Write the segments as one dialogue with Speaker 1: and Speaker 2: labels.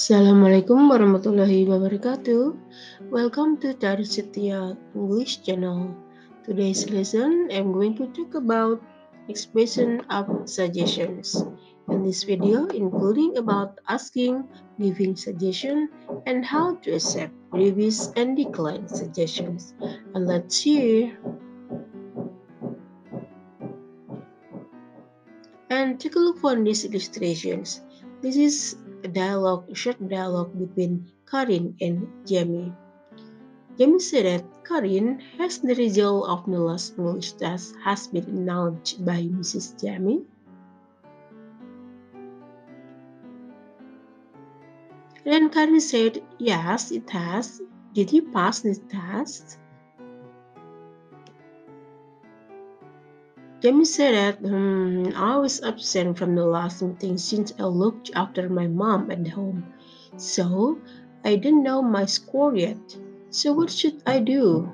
Speaker 1: Assalamualaikum warahmatullahi wabarakatuh. Welcome to Tari Setya English channel. Today's lesson, I'm going to talk about expression of suggestions. In this video, including about asking, giving suggestion, and how to accept, revise, and decline suggestions. And let's hear. And take a look on these illustrations. This is a short dialogue between Karin and Jamie. Jamie said that Karin, has the result of the last English test has been announced by Mrs. Jamie? And then Karin said, yes, it has. Did you pass the test? Jamie said that I was absent from the last meeting since I looked after my mom at home. So, I didn't know my score yet. So what should I do?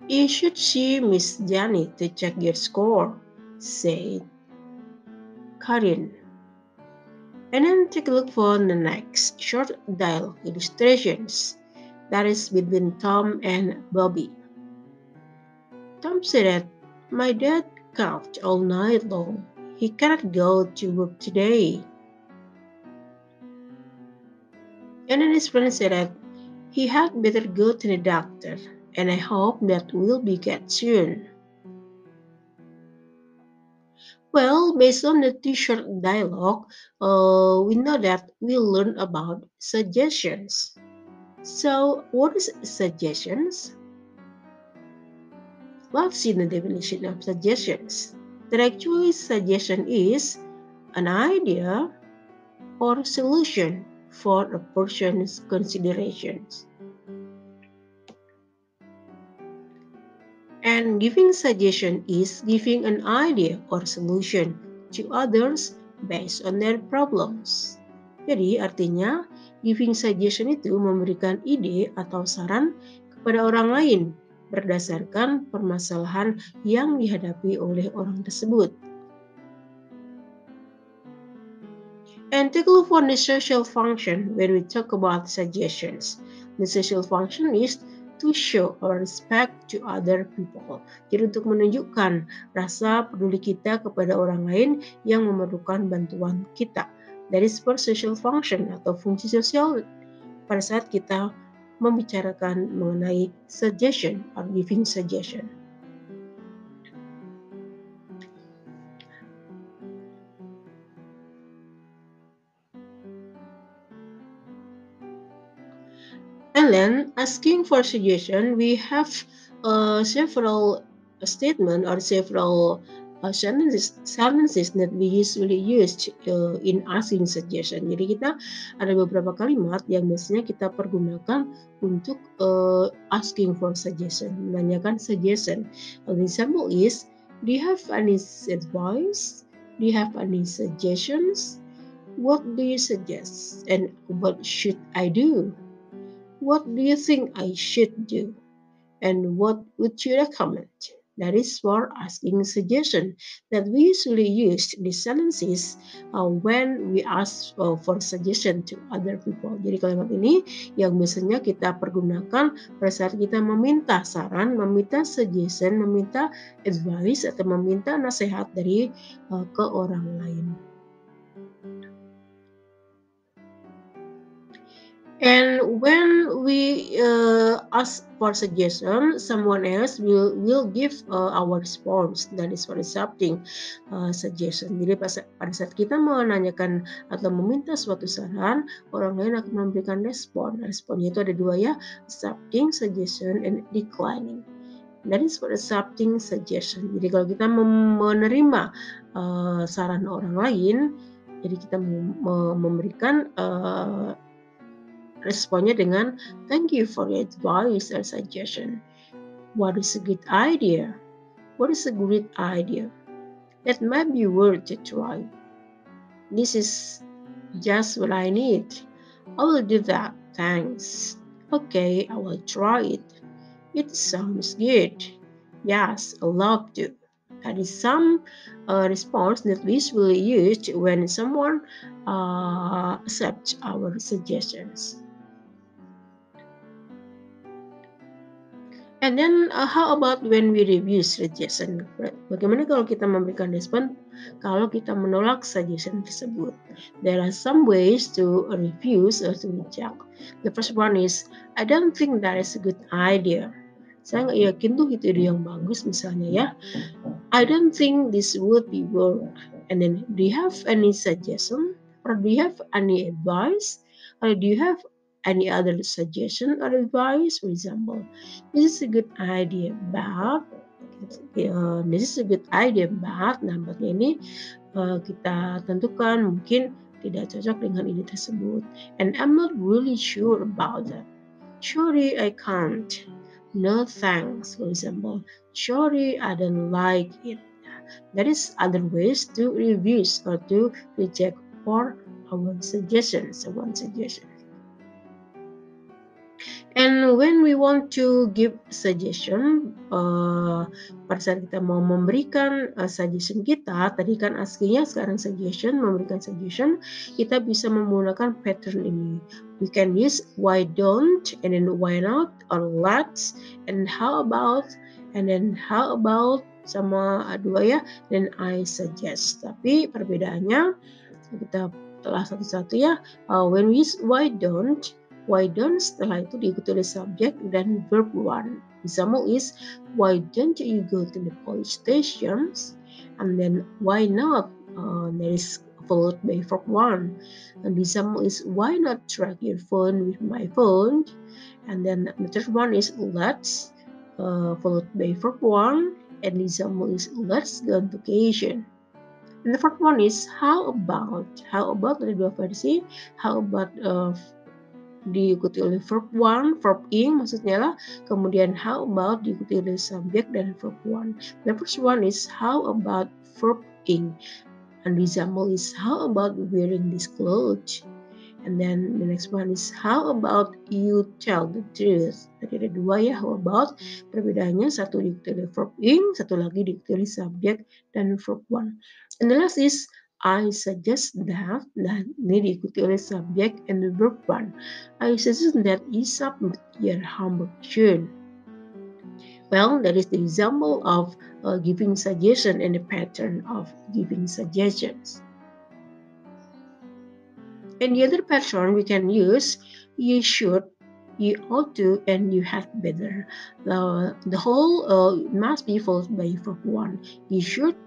Speaker 1: You should see Miss Jani to check your score, said Karin. And then take a look for the next short dialogue illustrations. That is between Tom and Bobby. Tom said that my dad coughed all night long. He cannot go to work today. And then his friend said that he had better go to the doctor, and I hope that will be get soon. Well, based on the two short dialogue, we know that we learn about suggestions. So, what is suggestions? Let's see the definition of suggestions. That actually suggestion is an idea or solution for a person's considerations. And giving suggestion is giving an idea or solution to others based on their problems. Jadi artinya giving suggestion itu memberikan ide atau saran kepada orang lain berdasarkan permasalahan yang dihadapi oleh orang tersebut. And take a look on the social function when we talk about suggestions. The social function is to show our respect to other people. Jadi untuk menunjukkan rasa peduli kita kepada orang lain yang memerlukan bantuan kita. That is for social function atau fungsi sosial pada saat kita membicarakan mengenai suggestion or giving suggestion. And then, asking for suggestion, we have several statements or several sentences that we usually use in asking suggestion. Jadi kita ada beberapa kalimat yang biasanya kita pergunakan untuk asking for suggestion, menanyakan suggestion. An example is, do you have any advice? Do you have any suggestions? What do you suggest? And what should I do? What do you think I should do? And what would you recommend? That is for asking suggestion that we usually use these sentences when we ask for suggestion to other people. Jadi kalimat ini yang biasanya kita pergunakan pada saat kita meminta saran, meminta suggestion, meminta advice atau meminta nasihat dari ke orang lain. And when we ask for suggestion, someone else will give our response. That is for accepting suggestion. Jadi pada saat kita menanyakan atau meminta suatu saran, orang lain akan memberikan respon. Responnya itu ada dua ya, accepting suggestion and declining. That is for accepting suggestion. Jadi kalau kita menerima saran orang lain, jadi kita memberikan responnya dengan thank you for your advice or suggestion. What is a good idea? What is a great idea? That might be worth to try. This is just what I need. I will do that, thanks. Okay, I will try it. It sounds good. Yes, I love to. That is some response that we usually use when someone accepts our suggestions. And then how about when we refuse suggestion? Bagaimana kalau kita memberikan respon kalau kita menolak suggestion tersebut? There are some ways to refuse or to reject. The first one is, I don't think that is a good idea. Saya nggak yakin tuh itu ide yang bagus misalnya ya. I don't think this would be work. And then, do you have any suggestion? Or do you have any advice? Or do you have any other suggestion or advice? For example, this is a good idea, but nampaknya ini kita tentukan mungkin tidak cocok dengan ide tersebut. And I'm not really sure about that. Sorry, I can't. No thanks, for example. Sorry, I don't like it. That is other ways to refuse or to reject for our suggestions, one suggestion. And when we want to give suggestion, pada saat kita mau memberikan suggestion kita, tadi kan aslinya, sekarang suggestion, memberikan suggestion, kita bisa menggunakan pattern ini. We can use why don't, and then why not, or let's, and how about, and then how about, sama dua ya, then I suggest. Tapi perbedaannya kita telah satu-satu ya. When we use why don't setelah itu diikuti oleh subjek dan verb one. Example is, why don't you go to the police stations? And then why not? That is followed by verb one. And the example is, why not track your phone with my phone? And then the third one is let's, followed by verb one. And the example is, let's go on vacation. And the fourth one is how about. How about ada dua versi. How about diikuti oleh verb one, verb ing maksudnya lah. Kemudian how about diikuti oleh subjek dan verb one. The first one is how about verb ing. And the example is how about wearing this clothes. And then the next one is how about you tell the truth. Tadi ada dua ya, how about. Perbedaannya satu diikuti oleh verb ing, satu lagi diikuti oleh subjek dan verb one. And the last is I suggest that, dan ini diikuti oleh subjek and the verb one. I suggest that you submit your homework soon. Well, that is the example of giving suggestion and the pattern of giving suggestions. And the other pattern we can use, you should, you ought to, and you had better. The whole must be followed by verb one. You should,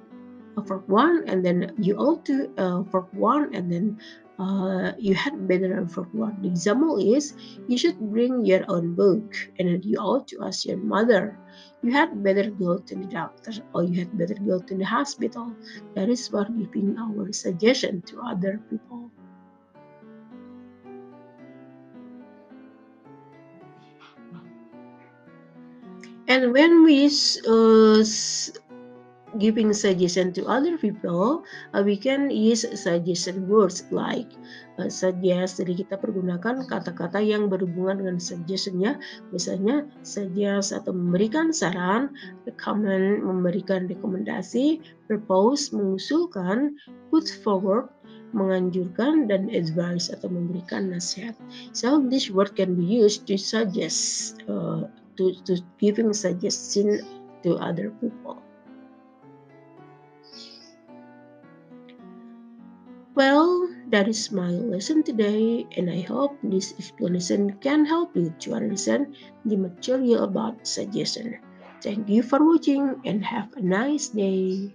Speaker 1: verb one, and then you ought to, verb one, and then you had better verb one. The example is, you should bring your own book, and then you ought to ask your mother. You had better go to the doctor, or you had better go to the hospital. That is for giving our suggestion to other people. And when we giving suggestion to other people, we can use suggestion words like suggest. Jadi kita pergunakan kata-kata yang berhubungan dengan suggestion-nya. Misalnya suggest atau memberikan saran, recommend memberikan rekomendasi, propose mengusulkan, put forward menganjurkan, dan advice atau memberikan nasihat. So this word can be used to suggest, to giving suggestion to other people. Well, that is my lesson today, and I hope this explanation can help you to understand the material about suggestion. Thank you for watching and have a nice day.